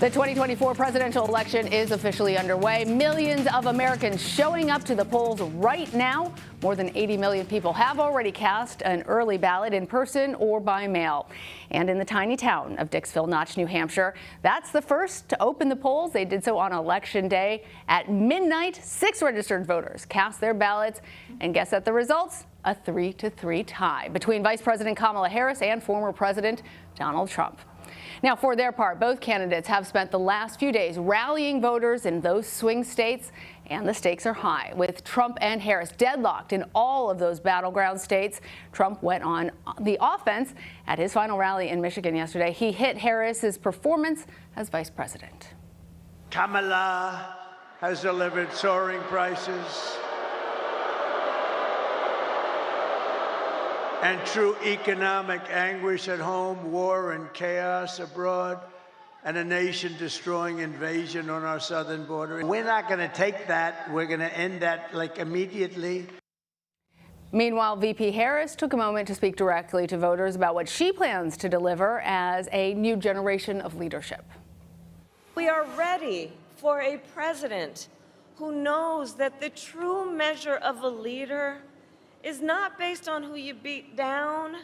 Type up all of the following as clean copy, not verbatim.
The 2024 presidential election is officially underway. Millions of Americans showing up to the polls right now. More than 80 million people have already cast an early ballot in person or by mail. And in the tiny town of Dixville Notch, New Hampshire, that's the first to open the polls. They did so on Election Day. At midnight, 6 registered voters cast their ballots. And guess at the results? A 3-3 tie between Vice President Kamala Harris and former President Donald Trump. Now, for their part, both candidates have spent the last few days rallying voters in those swing states, and the stakes are high, with Trump and Harris deadlocked in all of those battleground states. Trump went on the offense at his final rally in Michigan yesterday. He hit Harris's performance as vice president. Kamala has delivered soaring prices and true economic anguish at home, war and chaos abroad, and a nation-destroying invasion on our southern border. We're not going to take that. We're going to end that, immediately. Meanwhile, VP Harris took a moment to speak directly to voters about what she plans to deliver as a new generation of leadership. We are ready for a president who knows that the true measure of a leader is not based on who you beat down,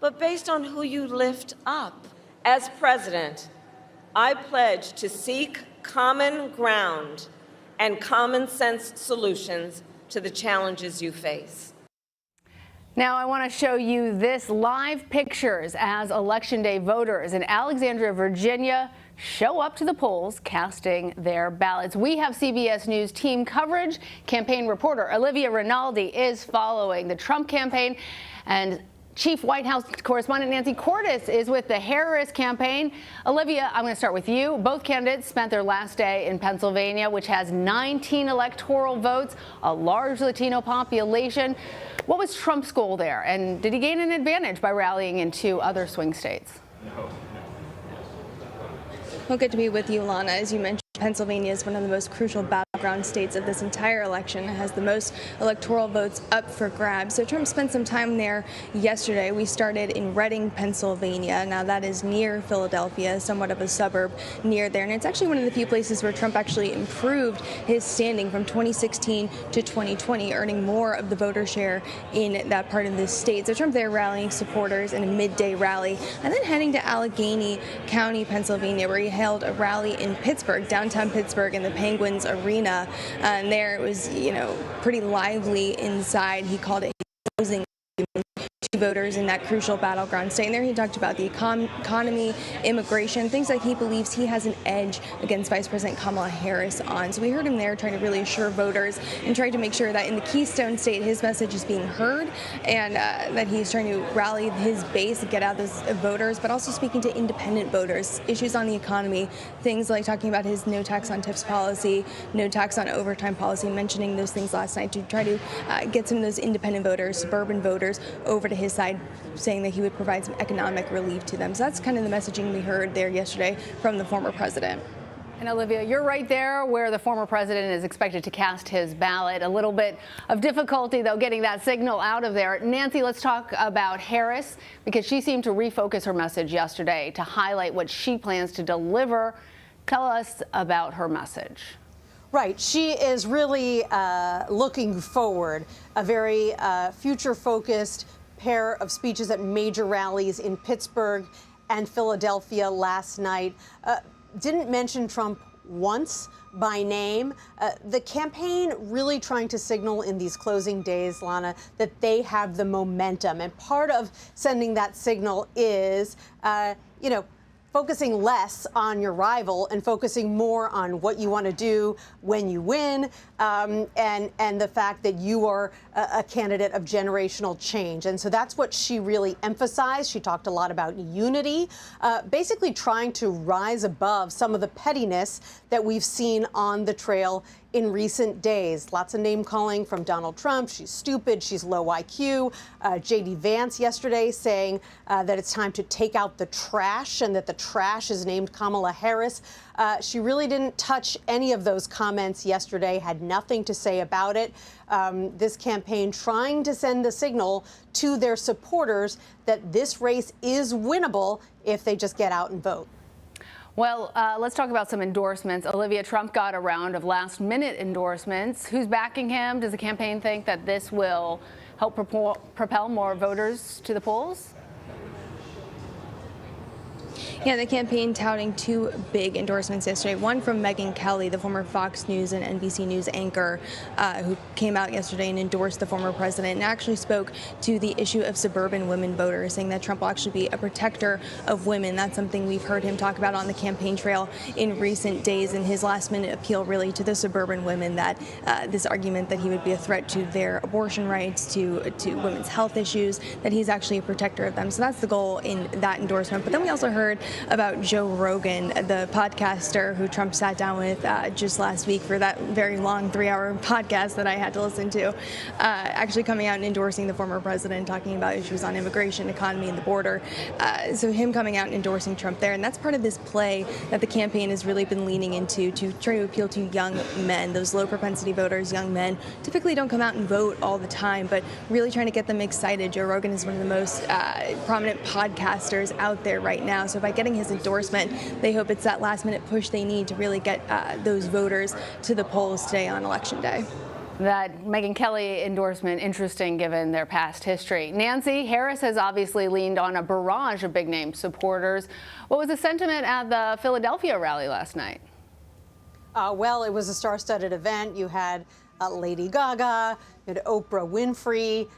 but based on who you lift up. As president, I pledge to seek common ground and common sense solutions to the challenges you face. Now, I want to show you this live pictures as Election Day voters in Alexandria, Virginia, show up to the polls casting their ballots. We have CBS News team coverage. Campaign reporter Olivia Rinaldi is following the Trump campaign, and Chief White House correspondent Nancy Cordes is with the Harris campaign. Olivia, I'm going to start with you. Both candidates spent their last day in Pennsylvania, which has 19 electoral votes, a large Latino population. What was Trump's goal there, and did he gain an advantage by rallying into other swing states? Well, good to be with you, Lana. As you mentioned, Pennsylvania is one of the most crucial battleground states of this entire election. It has the most electoral votes up for grabs. So Trump spent some time there yesterday. We started in Reading, Pennsylvania. Now that is near Philadelphia, somewhat of a suburb near there. And it's actually one of the few places where Trump actually improved his standing from 2016 to 2020, earning more of the voter share in that part of the state. So Trump there rallying supporters in a midday rally, and then heading to Allegheny County, Pennsylvania, where he held a rally in Pittsburgh, downtown Pittsburgh, in the Penguins Arena. And there it was, pretty lively inside. He called it a closing to voters in that crucial battleground state. And there he talked about the economy, immigration, things that he believes he has an edge against Vice President Kamala Harris on. So we heard him there trying to really assure voters and trying to make sure that in the Keystone State his message is being heard, and that he's trying to rally his base and get out those voters, but also speaking to independent voters, issues on the economy, things like talking about his no tax on tips policy, no tax on overtime policy, mentioning those things last night to try to get some of those independent voters, suburban voters, over to his side, saying that he would provide some economic relief to them. So that's kind of the messaging we heard there yesterday from the former president. And Olivia, you're right there where the former president is expected to cast his ballot. A little bit of difficulty, though, getting that signal out of there. Nancy, let's talk about Harris, because she seemed to refocus her message yesterday to highlight what she plans to deliver. Tell us about her message. Right. She is really looking forward, a very future-focused pair of speeches at major rallies in Pittsburgh and Philadelphia last night. Didn't mention Trump once by name. The campaign really trying to signal in these closing days, Lana, that they have the momentum. And part of sending that signal is, focusing less on your rival and focusing more on what you want to do when you win, and the fact that you are a candidate of generational change. And so that's what she really emphasized. She talked a lot about unity, basically trying to rise above some of the pettiness that we've seen on the trail in recent days. Lots of name calling from Donald Trump. She's stupid. She's low IQ. J.D. Vance yesterday saying that it's time to take out the trash, and that the trash is named Kamala Harris. She really didn't touch any of those comments yesterday, had nothing to say about it. This campaign trying to send a signal to their supporters that this race is winnable if they just get out and vote. Well, let's talk about some endorsements. Olivia, Trump got a round of last-minute endorsements. Who's backing him? Does the campaign think that this will help propel more voters to the polls? Yeah, the campaign touting two big endorsements yesterday. One from Megyn Kelly, the former Fox News and NBC News anchor, who came out yesterday and endorsed the former president and actually spoke to the issue of suburban women voters, saying that Trump will actually be a protector of women. That's something we've heard him talk about on the campaign trail in recent days, and his last-minute appeal really to the suburban women, that this argument that he would be a threat to their abortion rights, to women's health issues, that he's actually a protector of them. So that's the goal in that endorsement. But then we also heard about Joe Rogan, the podcaster who Trump sat down with just last week for that very long 3-hour podcast that I had to listen to, actually coming out and endorsing the former president, talking about issues on immigration, economy, and the border. So him coming out and endorsing Trump there. And that's part of this play that the campaign has really been leaning into to try to appeal to young men, those low propensity voters, young men, typically don't come out and vote all the time, but really trying to get them excited. Joe Rogan is one of the most prominent podcasters out there right now. So by getting his endorsement, they hope it's that last-minute push they need to really get those voters to the polls today on Election Day. That Megyn Kelly endorsement interesting given their past history. Nancy, Harris has obviously leaned on a barrage of big-name supporters. What was the sentiment at the Philadelphia rally last night? Well, it was a star-studded event. You had Lady Gaga, you had Oprah Winfrey,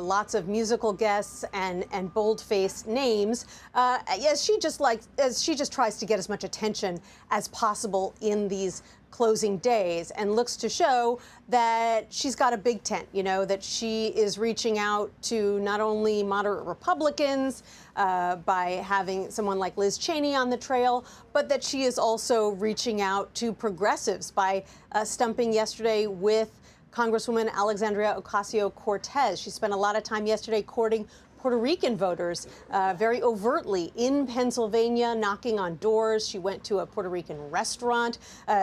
lots of musical guests and bold-faced names. As she just tries to get as much attention as possible in these closing days, and looks to show that she's got a big tent, that she is reaching out to not only moderate Republicans by having someone like Liz Cheney on the trail, but that she is also reaching out to progressives by stumping yesterday with Congresswoman Alexandria Ocasio-Cortez. She spent a lot of time yesterday courting Puerto Rican voters very overtly in Pennsylvania, knocking on doors. She went to a Puerto Rican restaurant.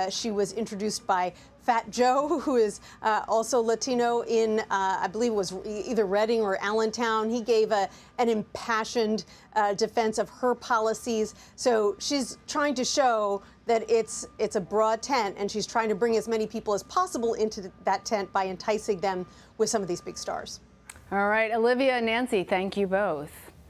She was introduced by Fat Joe, who is also Latino in, I believe it was either Reading or Allentown. He gave an impassioned defense of her policies. So she's trying to show that it's a broad tent, and she's trying to bring as many people as possible into that tent by enticing them with some of these big stars. All right, Olivia and Nancy, thank you both.